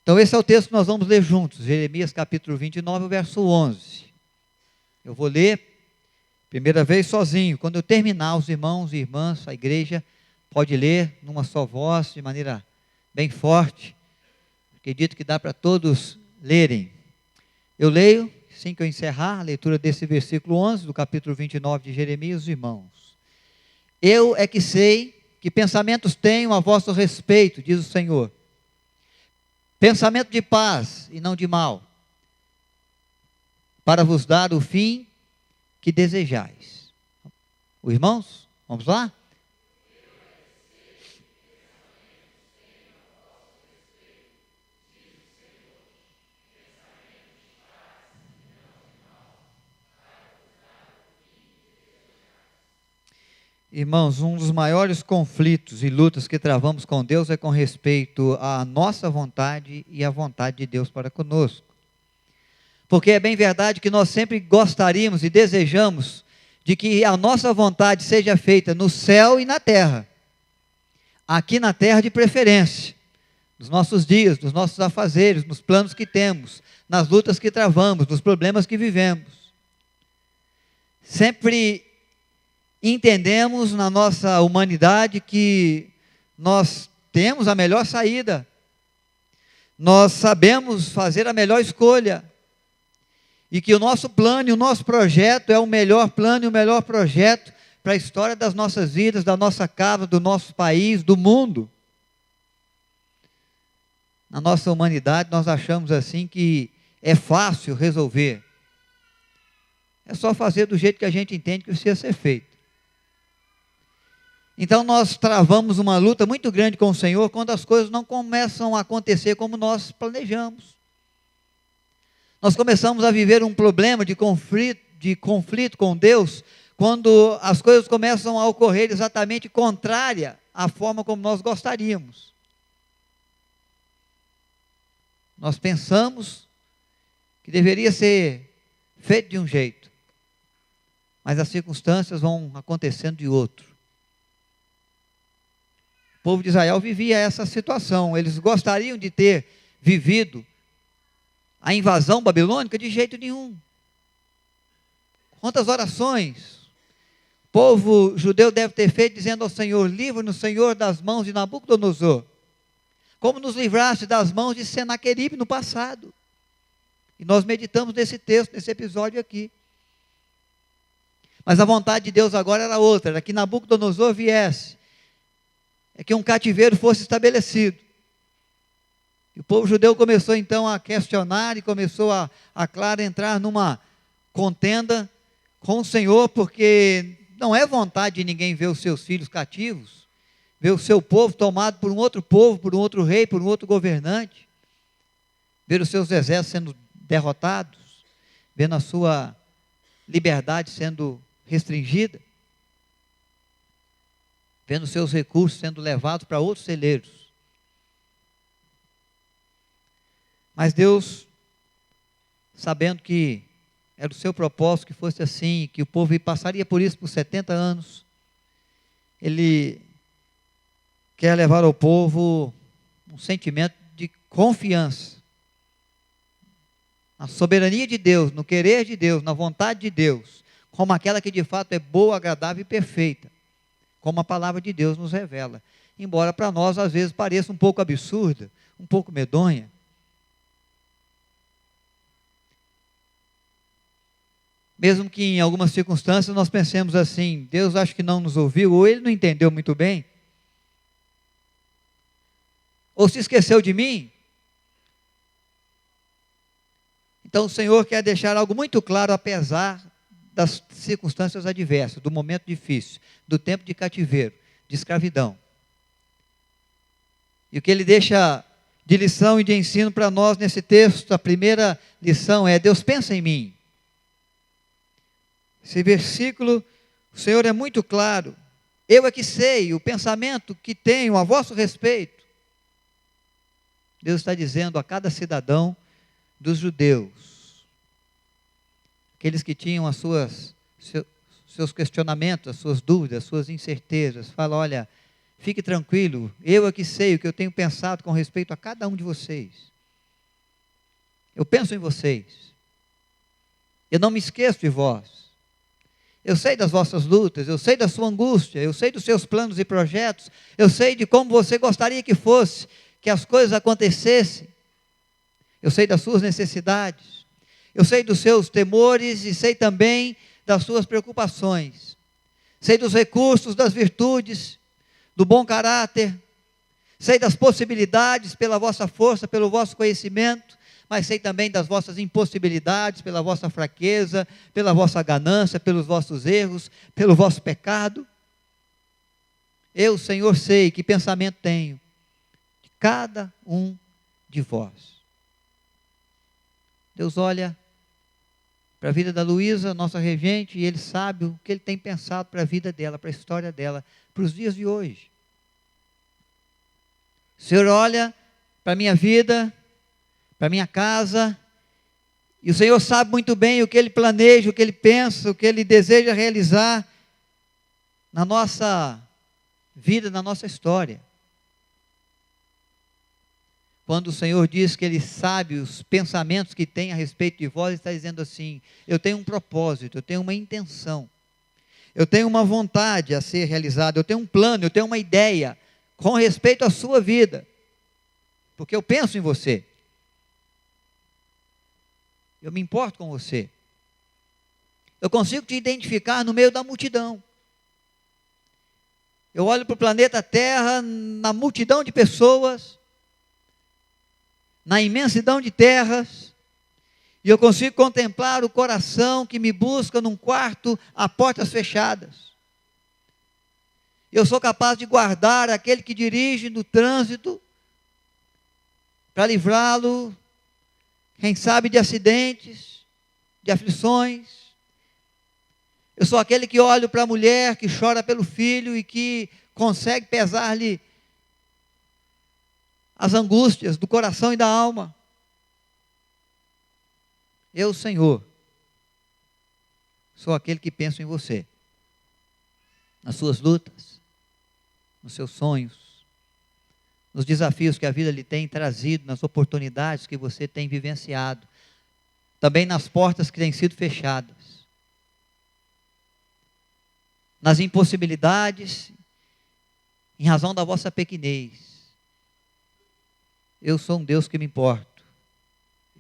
Então esse é o texto que nós vamos ler juntos, Jeremias capítulo 29, verso 11. Eu vou ler, primeira vez sozinho, quando eu terminar, os irmãos e irmãs, a igreja, pode ler numa só voz, de maneira bem forte. Acredito que dá para todos lerem. Eu leio, assim que eu encerrar a leitura desse versículo 11, do capítulo 29 de Jeremias, irmãos. Eu é que sei que pensamentos tenho a vosso respeito, diz o Senhor. Pensamento de paz e não de mal, para vos dar o fim que desejais. Os irmãos, vamos lá? Irmãos, um dos maiores conflitos e lutas que travamos com Deus é com respeito à nossa vontade e à vontade de Deus para conosco. Porque é bem verdade que nós sempre gostaríamos e desejamos de que a nossa vontade seja feita no céu e na terra. Aqui na terra de preferência, nos nossos dias, nos nossos afazeres, nos planos que temos, nas lutas que travamos, nos problemas que vivemos. Sempre entendemos na nossa humanidade que nós temos a melhor saída, nós sabemos fazer a melhor escolha, e que o nosso plano e o nosso projeto é o melhor plano e o melhor projeto para a história das nossas vidas, da nossa casa, do nosso país, do mundo. Na nossa humanidade nós achamos assim que é fácil resolver, é só fazer do jeito que a gente entende que precisa ser feito. Então nós travamos uma luta muito grande com o Senhor quando as coisas não começam a acontecer como nós planejamos. Nós começamos a viver um problema de conflito com Deus quando as coisas começam a ocorrer exatamente contrária à forma como nós gostaríamos. Nós pensamos que deveria ser feito de um jeito, mas as circunstâncias vão acontecendo de outro. O povo de Israel vivia essa situação. Eles gostariam de ter vivido a invasão babilônica de jeito nenhum. Quantas orações o povo judeu deve ter feito dizendo ao Senhor: livra-nos, Senhor, das mãos de Nabucodonosor, como nos livraste das mãos de Senaqueribe no passado. E nós meditamos nesse texto, nesse episódio aqui. Mas a vontade de Deus agora era outra, era que Nabucodonosor viesse, é que um cativeiro fosse estabelecido. E o povo judeu começou então a questionar e começou claro, entrar numa contenda com o Senhor, porque não é vontade de ninguém ver os seus filhos cativos, ver o seu povo tomado por um outro povo, por um outro rei, por um outro governante, ver os seus exércitos sendo derrotados, vendo a sua liberdade sendo restringida, vendo seus recursos sendo levados para outros celeiros. Mas Deus, sabendo que era o seu propósito que fosse assim, que o povo passaria por isso por 70 anos, Ele quer levar ao povo um sentimento de confiança na soberania de Deus, no querer de Deus, na vontade de Deus, como aquela que de fato é boa, agradável e perfeita, como a palavra de Deus nos revela, embora para nós às vezes pareça um pouco absurda, um pouco medonha. Mesmo que em algumas circunstâncias nós pensemos assim: Deus acho que não nos ouviu, ou Ele não entendeu muito bem, ou se esqueceu de mim. Então o Senhor quer deixar algo muito claro, apesar das circunstâncias adversas, do momento difícil, do tempo de cativeiro, de escravidão. E o que Ele deixa de lição e de ensino para nós nesse texto, a primeira lição é: Deus pensa em mim. Esse versículo, o Senhor é muito claro: eu é que sei o pensamento que tenho a vosso respeito. Deus está dizendo a cada cidadão dos judeus, aqueles que tinham seus questionamentos, as suas dúvidas, as suas incertezas, fala: olha, fique tranquilo, eu é que sei o que eu tenho pensado com respeito a cada um de vocês. Eu penso em vocês. Eu não me esqueço de vós. Eu sei das vossas lutas, eu sei da sua angústia, eu sei dos seus planos e projetos, eu sei de como você gostaria que fosse, que as coisas acontecessem. Eu sei das suas necessidades, eu sei dos seus temores e sei também das suas preocupações. Sei dos recursos, das virtudes, do bom caráter, sei das possibilidades pela vossa força, pelo vosso conhecimento, mas sei também das vossas impossibilidades, pela vossa fraqueza, pela vossa ganância, pelos vossos erros, pelo vosso pecado. Eu, Senhor, sei que pensamento tenho de cada um de vós. Deus olha para a vida da Luísa, nossa regente, e Ele sabe o que Ele tem pensado para a vida dela, para a história dela, para os dias de hoje. O Senhor olha para a minha vida, para a minha casa, e o Senhor sabe muito bem o que Ele planeja, o que Ele pensa, o que Ele deseja realizar na nossa vida, na nossa história. Quando o Senhor diz que Ele sabe os pensamentos que tem a respeito de vós, Ele está dizendo assim: eu tenho um propósito, eu tenho uma intenção, eu tenho uma vontade a ser realizada, eu tenho um plano, eu tenho uma ideia com respeito à sua vida, porque eu penso em você. Eu me importo com você. Eu consigo te identificar no meio da multidão. Eu olho para o planeta Terra, na multidão de pessoas, na imensidão de terras, e eu consigo contemplar o coração que me busca num quarto a portas fechadas. Eu sou capaz de guardar aquele que dirige no trânsito, para livrá-lo, quem sabe, de acidentes, de aflições. Eu sou aquele que olha para a mulher que chora pelo filho e que consegue pesar-lhe as angústias do coração e da alma. Eu, Senhor, sou aquele que penso em você, nas suas lutas, nos seus sonhos, nos desafios que a vida lhe tem trazido, nas oportunidades que você tem vivenciado, também nas portas que têm sido fechadas, nas impossibilidades, em razão da vossa pequenez. Eu sou um Deus que me importo,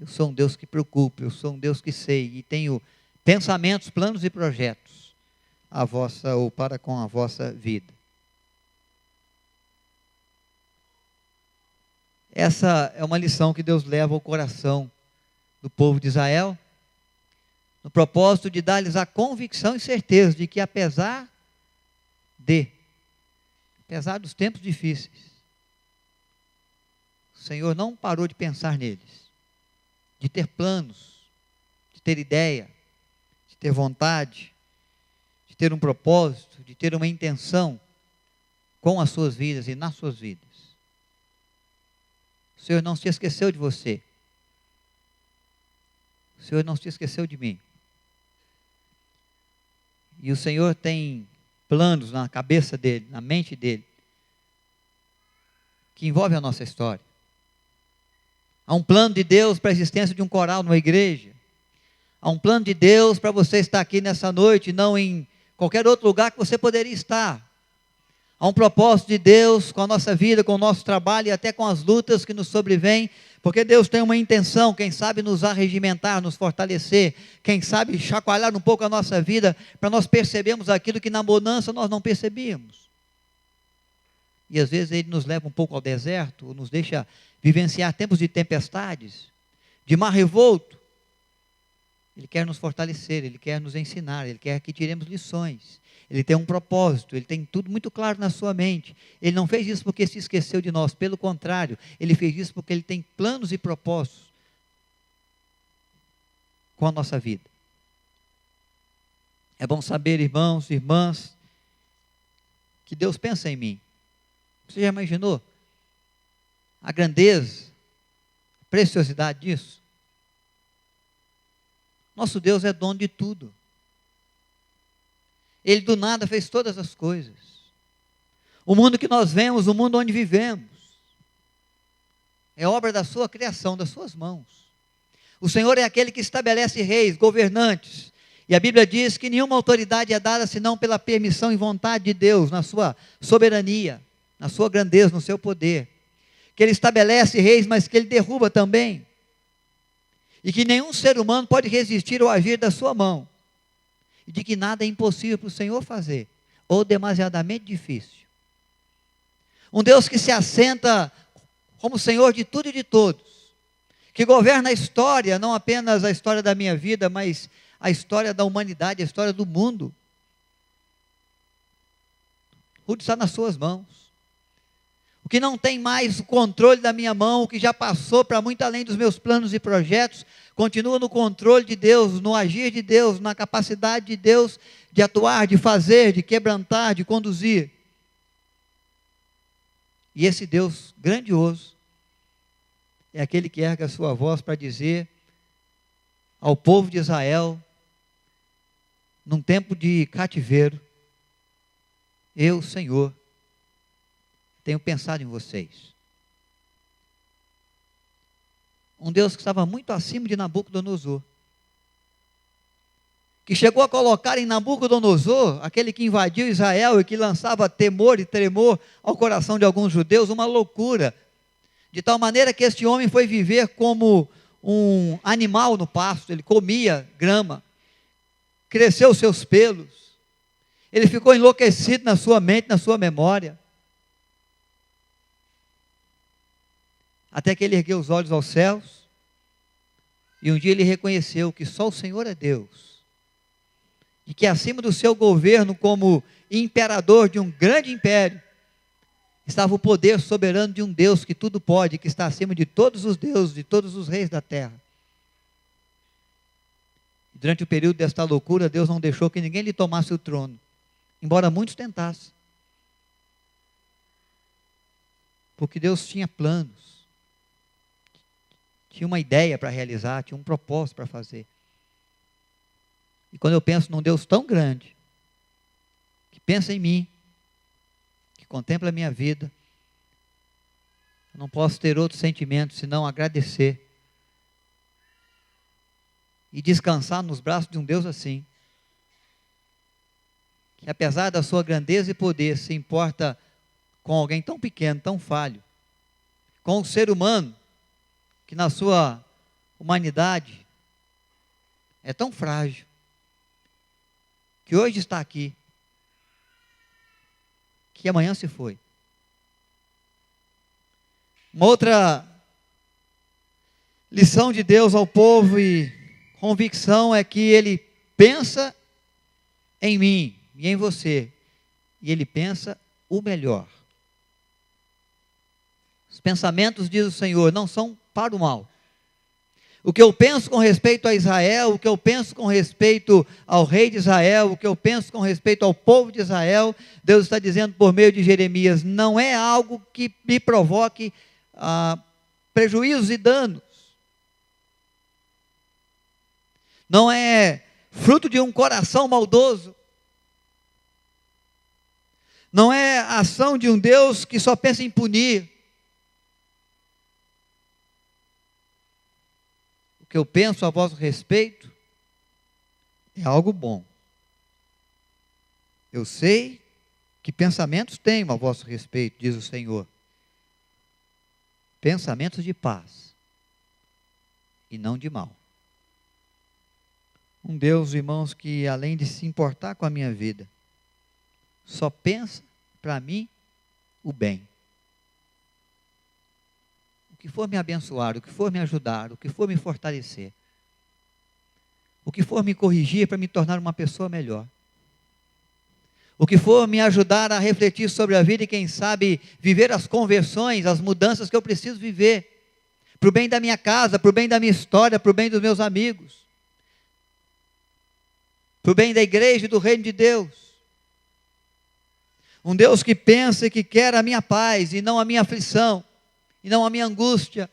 eu sou um Deus que preocupo, eu sou um Deus que sei e tenho pensamentos, planos e projetos a vossa ou para com a vossa vida. Essa é uma lição que Deus leva ao coração do povo de Israel, no propósito de dar-lhes a convicção e certeza de que apesar dos tempos difíceis, o Senhor não parou de pensar neles, de ter planos, de ter ideia, de ter vontade, de ter um propósito, de ter uma intenção com as suas vidas e nas suas vidas. O Senhor não se esqueceu de você. O Senhor não se esqueceu de mim. E o Senhor tem planos na cabeça dele, na mente dele, que envolve a nossa história. Há um plano de Deus para a existência de um coral numa igreja. Há um plano de Deus para você estar aqui nessa noite, não em qualquer outro lugar que você poderia estar. Há um propósito de Deus com a nossa vida, com o nosso trabalho e até com as lutas que nos sobrevêm, porque Deus tem uma intenção, quem sabe nos arregimentar, nos fortalecer, quem sabe chacoalhar um pouco a nossa vida, para nós percebermos aquilo que na bonança nós não percebíamos. E às vezes Ele nos leva um pouco ao deserto, ou nos deixa vivenciar tempos de tempestades, de mar revolto. Ele quer nos fortalecer, Ele quer nos ensinar, Ele quer que tiremos lições. Ele tem um propósito, Ele tem tudo muito claro na sua mente. Ele não fez isso porque se esqueceu de nós, pelo contrário, Ele fez isso porque Ele tem planos e propósitos com a nossa vida. É bom saber, irmãos e irmãs, que Deus pensa em mim. Você já imaginou a grandeza, a preciosidade disso? Nosso Deus é dono de tudo. Ele do nada fez todas as coisas. O mundo que nós vemos, o mundo onde vivemos, é obra da sua criação, das suas mãos. O Senhor é aquele que estabelece reis, governantes. E a Bíblia diz que nenhuma autoridade é dada senão pela permissão e vontade de Deus, na sua soberania, na sua grandeza, no seu poder. Que Ele estabelece reis, mas que Ele derruba também. E que nenhum ser humano pode resistir ao agir da sua mão. E de que nada é impossível para o Senhor fazer, ou demasiadamente difícil. Um Deus que se assenta como Senhor de tudo e de todos. Que governa a história, não apenas a história da minha vida, mas a história da humanidade, a história do mundo. Tudo está nas suas mãos. O que não tem mais o controle da minha mão, o que já passou para muito além dos meus planos e projetos, continua no controle de Deus, no agir de Deus, na capacidade de Deus de atuar, de fazer, de quebrantar, de conduzir. E esse Deus grandioso é aquele que ergue a sua voz para dizer ao povo de Israel, num tempo de cativeiro: eu, Senhor, tenho pensado em vocês. Um Deus que estava muito acima de Nabucodonosor, que chegou a colocar em Nabucodonosor, aquele que invadiu Israel e que lançava temor e tremor ao coração de alguns judeus, uma loucura, de tal maneira que este homem foi viver como um animal no pasto. Ele comia grama, cresceu seus pelos, ele ficou enlouquecido na sua mente, na sua memória, até que ele ergueu os olhos aos céus, e um dia ele reconheceu que só o Senhor é Deus, e que acima do seu governo como imperador de um grande império, estava o poder soberano de um Deus que tudo pode, que está acima de todos os deuses, de todos os reis da terra. Durante o período desta loucura, Deus não deixou que ninguém lhe tomasse o trono, embora muitos tentassem. Porque Deus tinha planos, tinha uma ideia para realizar, tinha um propósito para fazer. E quando eu penso num Deus tão grande, que pensa em mim, que contempla a minha vida, eu não posso ter outro sentimento senão agradecer e descansar nos braços de um Deus assim, que apesar da sua grandeza e poder, se importa com alguém tão pequeno, tão falho, com o ser humano, que na sua humanidade é tão frágil, que hoje está aqui, que amanhã se foi. Uma outra lição de Deus ao povo e convicção é que Ele pensa em mim e em você, e Ele pensa o melhor. Os pensamentos, diz o Senhor, não são para o mal. O que eu penso com respeito a Israel, o que eu penso com respeito ao rei de Israel, o que eu penso com respeito ao povo de Israel, Deus está dizendo por meio de Jeremias, não é algo que me provoque prejuízos e danos. Não é fruto de um coração maldoso. Não é a ação de um Deus que só pensa em punir. O que eu penso a vosso respeito é algo bom. Eu sei que pensamentos tenho a vosso respeito, diz o Senhor. Pensamentos de paz e não de mal. Um Deus, irmãos, que além de se importar com a minha vida, só pensa para mim o bem. O que for me abençoar, o que for me ajudar, o que for me fortalecer, o que for me corrigir para me tornar uma pessoa melhor, o que for me ajudar a refletir sobre a vida e quem sabe viver as conversões, as mudanças que eu preciso viver, para o bem da minha casa, para o bem da minha história, para o bem dos meus amigos, para o bem da igreja e do reino de Deus. Um Deus que pensa e que quer a minha paz e não a minha aflição, e não a minha angústia,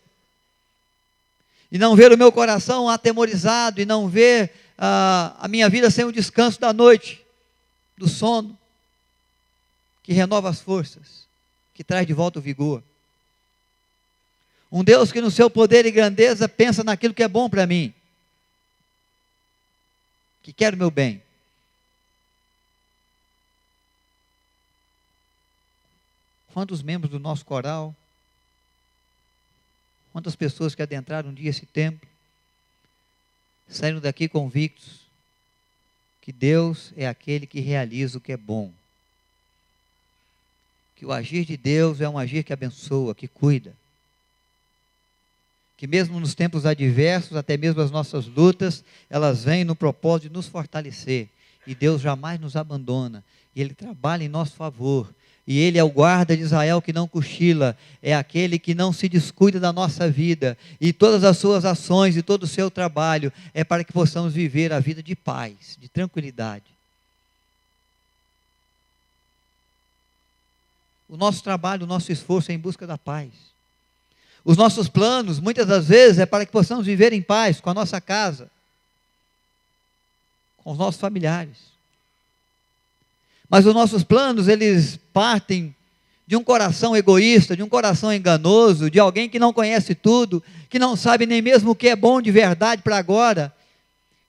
e não ver o meu coração atemorizado, e não ver a minha vida sem o descanso da noite, do sono, que renova as forças, que traz de volta o vigor. Um Deus que no seu poder e grandeza pensa naquilo que é bom para mim, que quer o meu bem. Quantos membros do nosso coral, quantas pessoas que adentraram um dia esse templo, saíram daqui convictos que Deus é aquele que realiza o que é bom. Que o agir de Deus é um agir que abençoa, que cuida. Que mesmo nos tempos adversos, até mesmo as nossas lutas, elas vêm no propósito de nos fortalecer. E Deus jamais nos abandona. E Ele trabalha em nosso favor. E Ele é o guarda de Israel que não cochila. É aquele que não se descuida da nossa vida. E todas as suas ações e todo o seu trabalho é para que possamos viver a vida de paz, de tranquilidade. O nosso trabalho, o nosso esforço é em busca da paz. Os nossos planos, muitas das vezes, é para que possamos viver em paz com a nossa casa, com os nossos familiares. Mas os nossos planos, eles partem de um coração egoísta, de um coração enganoso, de alguém que não conhece tudo, que não sabe nem mesmo o que é bom de verdade para agora.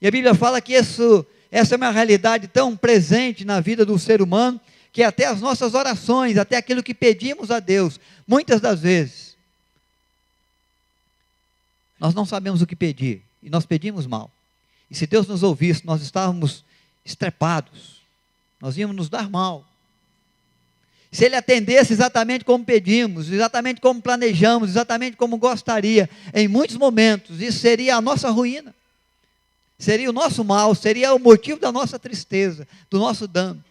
E a Bíblia fala que essa é uma realidade tão presente na vida do ser humano, que até as nossas orações, até aquilo que pedimos a Deus, muitas das vezes, nós não sabemos o que pedir, e nós pedimos mal. E se Deus nos ouvisse, nós estávamos estrepados, nós íamos nos dar mal. Se Ele atendesse exatamente como pedimos, exatamente como planejamos, exatamente como gostaria, em muitos momentos, isso seria a nossa ruína, seria o nosso mal, seria o motivo da nossa tristeza, do nosso dano.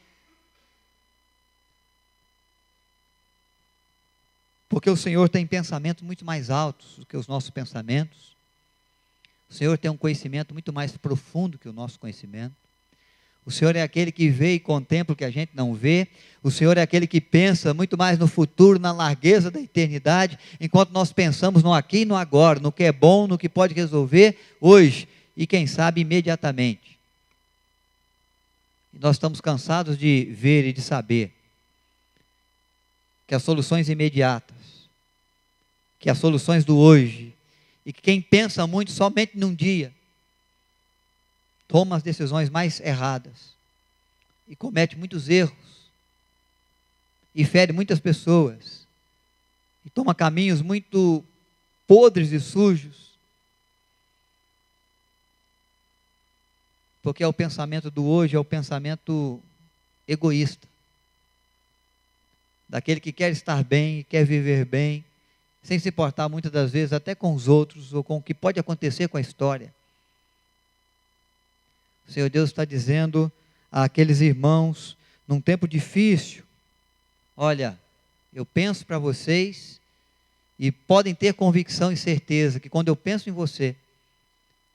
Porque o Senhor tem pensamentos muito mais altos do que os nossos pensamentos. O Senhor tem um conhecimento muito mais profundo que o nosso conhecimento. O Senhor é aquele que vê e contempla o que a gente não vê. O Senhor é aquele que pensa muito mais no futuro, na largueza da eternidade, enquanto nós pensamos no aqui e no agora, no que é bom, no que pode resolver hoje e quem sabe imediatamente. E nós estamos cansados de ver e de saber que as soluções imediatas, que as soluções do hoje, e que quem pensa muito somente num dia, toma as decisões mais erradas, e comete muitos erros, e fere muitas pessoas, e toma caminhos muito podres e sujos, porque é o pensamento do hoje, é o pensamento egoísta, daquele que quer estar bem, quer viver bem, sem se importar muitas das vezes até com os outros, ou com o que pode acontecer com a história. O Senhor Deus está dizendo àqueles irmãos, num tempo difícil, olha, eu penso para vocês, e podem ter convicção e certeza, que quando eu penso em você,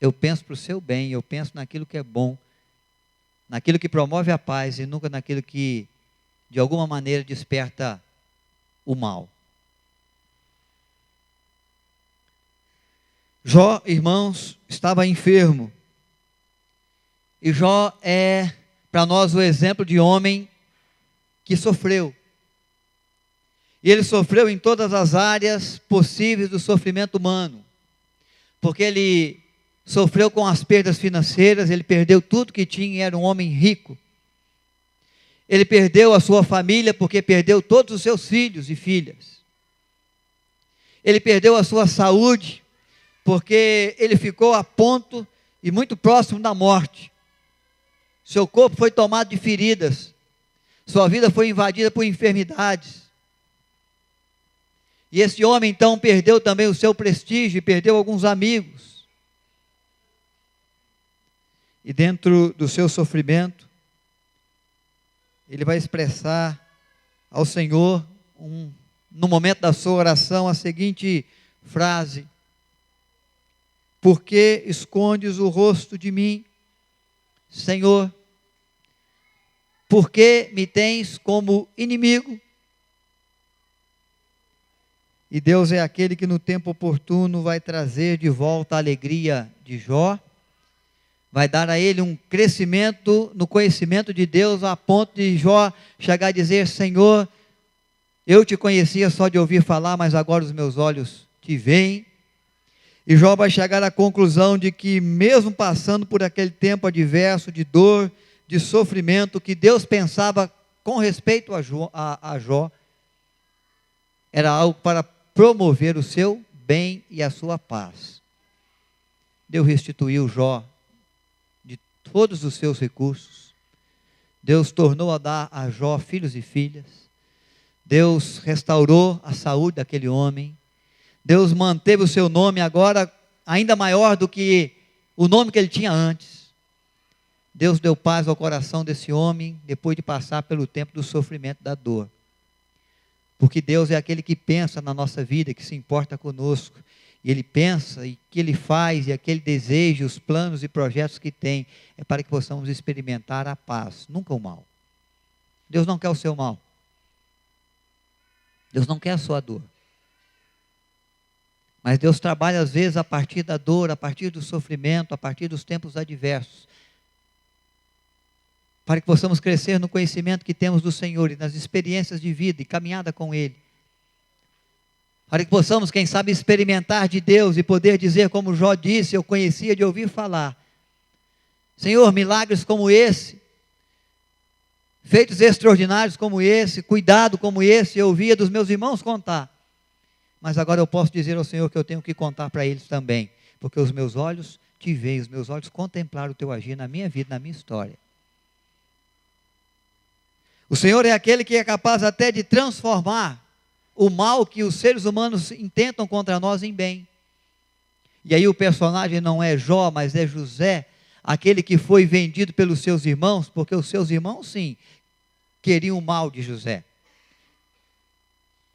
eu penso para o seu bem, eu penso naquilo que é bom, naquilo que promove a paz, e nunca naquilo que de alguma maneira desperta o mal. Jó, irmãos, estava enfermo. E Jó é para nós o exemplo de homem que sofreu. E ele sofreu em todas as áreas possíveis do sofrimento humano. Porque ele sofreu com as perdas financeiras, ele perdeu tudo que tinha e era um homem rico. Ele perdeu a sua família porque perdeu todos os seus filhos e filhas. Ele perdeu a sua saúde porque ele ficou a ponto e muito próximo da morte. Seu corpo foi tomado de feridas. Sua vida foi invadida por enfermidades. E esse homem então perdeu também o seu prestígio e perdeu alguns amigos. E dentro do seu sofrimento, ele vai expressar ao Senhor, no momento da sua oração, a seguinte frase: por que escondes o rosto de mim, Senhor? Por que me tens como inimigo? E Deus é aquele que no tempo oportuno vai trazer de volta a alegria de Jó, vai dar a ele um crescimento no conhecimento de Deus, a ponto de Jó chegar a dizer: Senhor, eu te conhecia só de ouvir falar, mas agora os meus olhos te veem. E Jó vai chegar à conclusão de que, mesmo passando por aquele tempo adverso, de dor, de sofrimento, o que Deus pensava com respeito a Jó, era algo para promover o seu bem e a sua paz. Deus restituiu Jó de todos os seus recursos. Deus tornou a dar a Jó filhos e filhas. Deus restaurou a saúde daquele homem. Deus manteve o seu nome agora ainda maior do que o nome que ele tinha antes. Deus deu paz ao coração desse homem depois de passar pelo tempo do sofrimento, da dor. Porque Deus é aquele que pensa na nossa vida, que se importa conosco. E Ele pensa e que Ele faz, e aquele desejo, os planos e projetos que tem, é para que possamos experimentar a paz, nunca o mal. Deus não quer o seu mal. Deus não quer a sua dor. Mas Deus trabalha às vezes a partir da dor, a partir do sofrimento, a partir dos tempos adversos, para que possamos crescer no conhecimento que temos do Senhor e nas experiências de vida e caminhada com Ele. Para que possamos, quem sabe, experimentar de Deus e poder dizer, como Jó disse, eu conhecia de ouvir falar. Senhor, milagres como esse, feitos extraordinários como esse, cuidado como esse, eu ouvia dos meus irmãos contar. Mas agora eu posso dizer ao Senhor que eu tenho que contar para eles também, porque os meus olhos te veem, os meus olhos contemplaram o teu agir na minha vida, na minha história. O Senhor é aquele que é capaz até de transformar o mal que os seres humanos intentam contra nós em bem. E aí o personagem não é Jó, mas é José, aquele que foi vendido pelos seus irmãos, porque os seus irmãos sim, queriam o mal de José.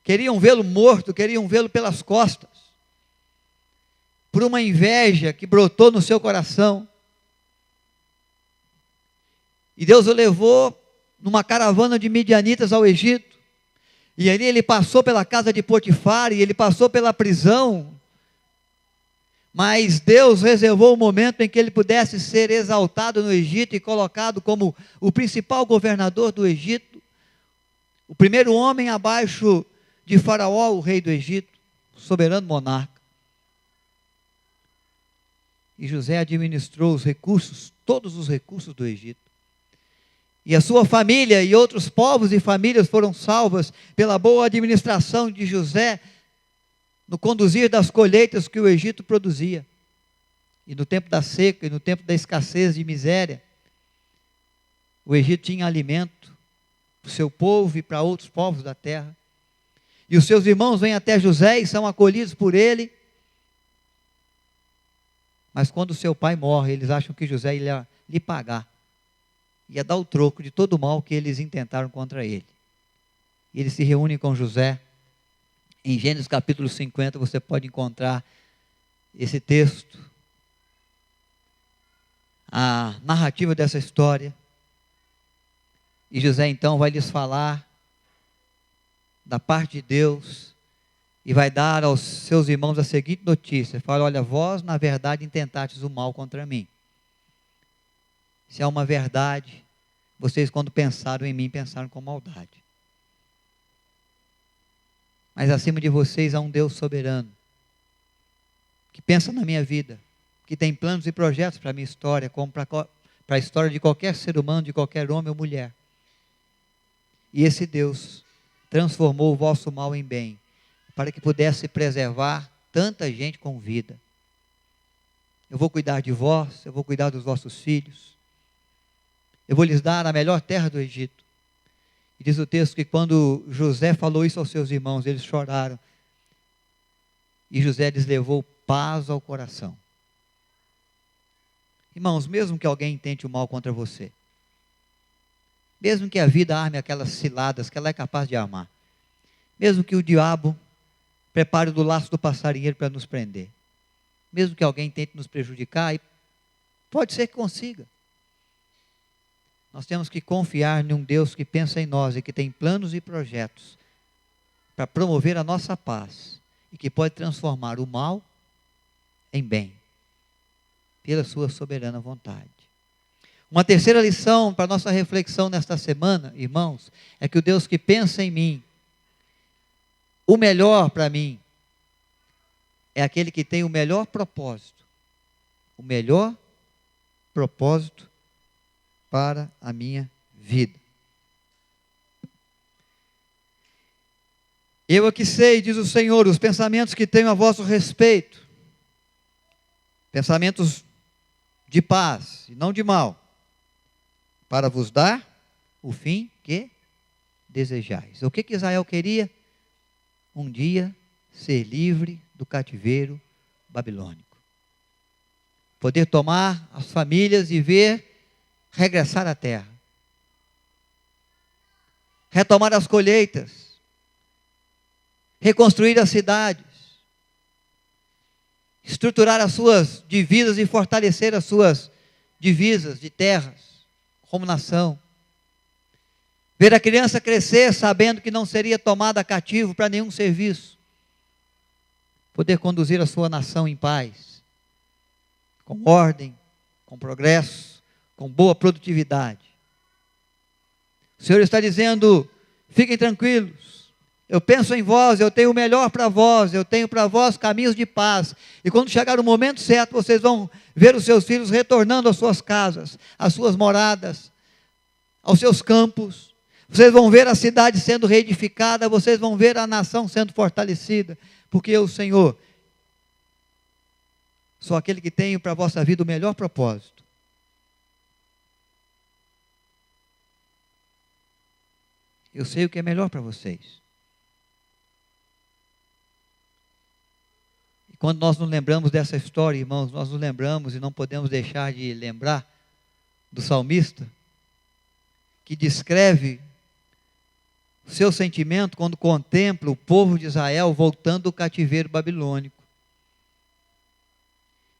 Queriam vê-lo morto, queriam vê-lo pelas costas, por uma inveja que brotou no seu coração. E Deus o levou numa caravana de midianitas ao Egito, e ali ele passou pela casa de Potifar, e ele passou pela prisão, mas Deus reservou o momento em que ele pudesse ser exaltado no Egito e colocado como o principal governador do Egito, o primeiro homem abaixo de Faraó, o rei do Egito, soberano monarca. E José administrou os recursos, todos os recursos do Egito. E a sua família e outros povos e famílias foram salvas pela boa administração de José no conduzir das colheitas que o Egito produzia. E no tempo da seca e no tempo da escassez de miséria, o Egito tinha alimento para o seu povo e para outros povos da terra. E os seus irmãos vêm até José e são acolhidos por ele. Mas quando seu pai morre, eles acham que José ia lhe pagar. Ia dar o troco de todo o mal que eles intentaram contra ele. E eles se reúnem com José. Em Gênesis capítulo 50 você pode encontrar esse texto. A narrativa dessa história. E José então vai lhes falar da parte de Deus, e vai dar aos seus irmãos a seguinte notícia: fala, olha, vós na verdade intentastes o mal contra mim. Se é uma verdade, vocês quando pensaram em mim, pensaram com maldade. Mas acima de vocês há um Deus soberano, que pensa na minha vida, que tem planos e projetos para a minha história, como para a história de qualquer ser humano, de qualquer homem ou mulher. E esse Deus transformou o vosso mal em bem, para que pudesse preservar tanta gente com vida. Eu vou cuidar de vós, eu vou cuidar dos vossos filhos, eu vou lhes dar a melhor terra do Egito. E diz o texto que quando José falou isso aos seus irmãos, eles choraram, e José lhes levou paz ao coração. Irmãos, mesmo que alguém intente o mal contra você, mesmo que a vida arme aquelas ciladas que ela é capaz de armar, mesmo que o diabo prepare do laço do passarinheiro para nos prender, mesmo que alguém tente nos prejudicar, e pode ser que consiga, nós temos que confiar em um Deus que pensa em nós e que tem planos e projetos para promover a nossa paz e que pode transformar o mal em bem, pela sua soberana vontade. Uma terceira lição para a nossa reflexão nesta semana, irmãos, é que o Deus que pensa em mim, o melhor para mim, é aquele que tem o melhor propósito. O melhor propósito para a minha vida. Eu aqui sei, diz o Senhor, os pensamentos que tenho a vosso respeito. Pensamentos de paz e não de mal, para vos dar o fim que desejais. O que Israel queria? Um dia ser livre do cativeiro babilônico. Poder tomar as famílias e ver regressar à terra. Retomar as colheitas. Reconstruir as cidades. Estruturar as suas divisas e fortalecer as suas divisas de terras, como nação. Ver a criança crescer sabendo que não seria tomada cativo para nenhum serviço. Poder conduzir a sua nação em paz, com ordem, com progresso, com boa produtividade. O Senhor está dizendo, fiquem tranquilos. Eu penso em vós, eu tenho o melhor para vós, eu tenho para vós caminhos de paz. E quando chegar o momento certo, vocês vão ver os seus filhos retornando às suas casas, às suas moradas, aos seus campos. Vocês vão ver a cidade sendo reedificada, vocês vão ver a nação sendo fortalecida. Porque eu, Senhor, sou aquele que tenho para a vossa vida o melhor propósito. Eu sei o que é melhor para vocês. Quando nós nos lembramos dessa história, irmãos, nós nos lembramos e não podemos deixar de lembrar do salmista, que descreve o seu sentimento quando contempla o povo de Israel voltando do cativeiro babilônico.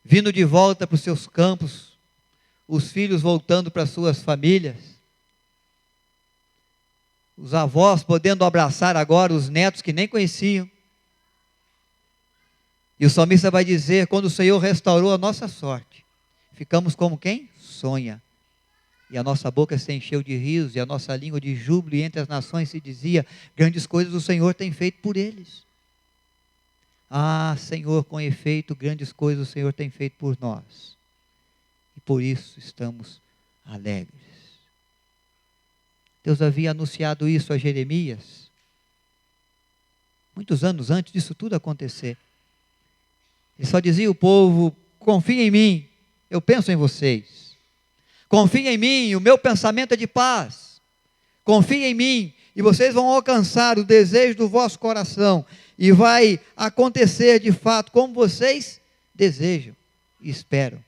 Vindo de volta para os seus campos, os filhos voltando para suas famílias, os avós podendo abraçar agora os netos que nem conheciam. E o salmista vai dizer, quando o Senhor restaurou a nossa sorte, ficamos como quem? Sonha. E a nossa boca se encheu de rios, e a nossa língua de júbilo, e entre as nações se dizia, grandes coisas o Senhor tem feito por eles. Ah, Senhor, com efeito, grandes coisas o Senhor tem feito por nós. E por isso estamos alegres. Deus havia anunciado isso a Jeremias, muitos anos antes disso tudo acontecer. Ele só dizia ao povo, confia em mim, eu penso em vocês. Confia em mim, o meu pensamento é de paz. Confia em mim, e vocês vão alcançar o desejo do vosso coração. E vai acontecer de fato como vocês desejam e esperam.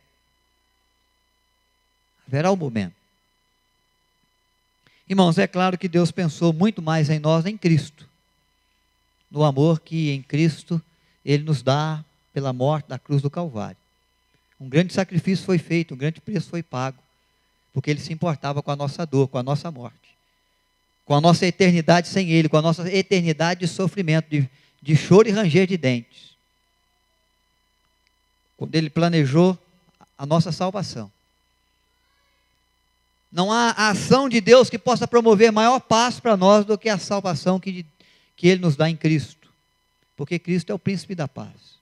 Haverá um momento. Irmãos, é claro que Deus pensou muito mais em nós, em Cristo. No amor que em Cristo Ele nos dá pela morte da cruz do Calvário. Um grande sacrifício foi feito, um grande preço foi pago, porque Ele se importava com a nossa dor, com a nossa morte, com a nossa eternidade sem Ele, com a nossa eternidade de sofrimento, de choro e ranger de dentes. Quando Ele planejou a nossa salvação. Não há ação de Deus que possa promover maior paz para nós do que a salvação que Ele nos dá em Cristo, porque Cristo é o príncipe da paz.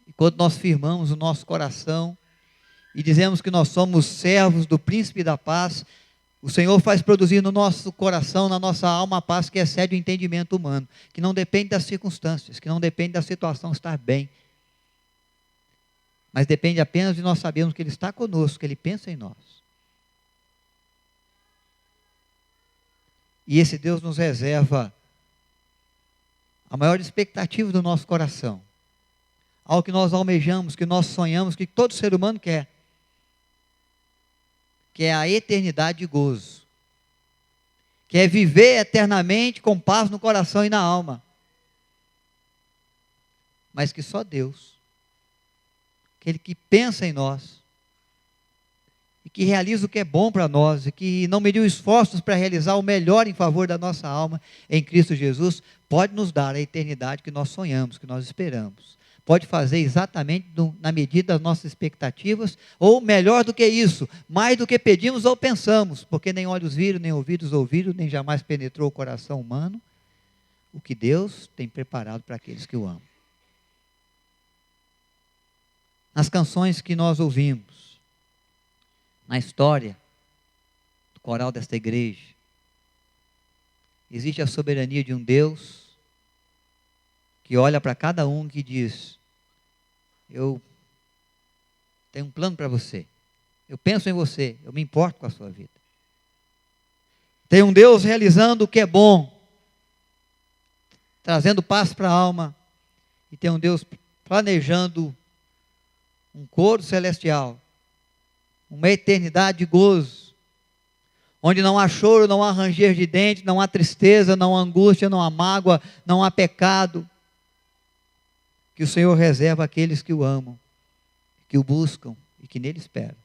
E quando nós firmamos o nosso coração e dizemos que nós somos servos do príncipe da paz, o Senhor faz produzir no nosso coração, na nossa alma, a paz que excede o entendimento humano, que não depende das circunstâncias, que não depende da situação estar bem, mas depende apenas de nós sabermos que Ele está conosco, que Ele pensa em nós. E esse Deus nos reserva a maior expectativa do nosso coração, ao que nós almejamos, que nós sonhamos, que todo ser humano quer, que é a eternidade de gozo, que é viver eternamente com paz no coração e na alma, mas que só Deus, aquele que pensa em nós, e que realiza o que é bom para nós, e que não mediu esforços para realizar o melhor em favor da nossa alma, em Cristo Jesus, pode nos dar a eternidade que nós sonhamos, que nós esperamos. Pode fazer exatamente na medida das nossas expectativas, ou melhor do que isso, mais do que pedimos ou pensamos, porque nem olhos viram, nem ouvidos ouviram, nem jamais penetrou o coração humano, o que Deus tem preparado para aqueles que o amam. Nas canções que nós ouvimos, na história do coral desta igreja, existe a soberania de um Deus que olha para cada um e diz: eu tenho um plano para você, eu penso em você, eu me importo com a sua vida. Tem um Deus realizando o que é bom, trazendo paz para a alma, e tem um Deus planejando um coro celestial, uma eternidade de gozo, onde não há choro, não há ranger de dentes, não há tristeza, não há angústia, não há mágoa, não há pecado, que o Senhor reserva àqueles que o amam, que o buscam e que nele esperam.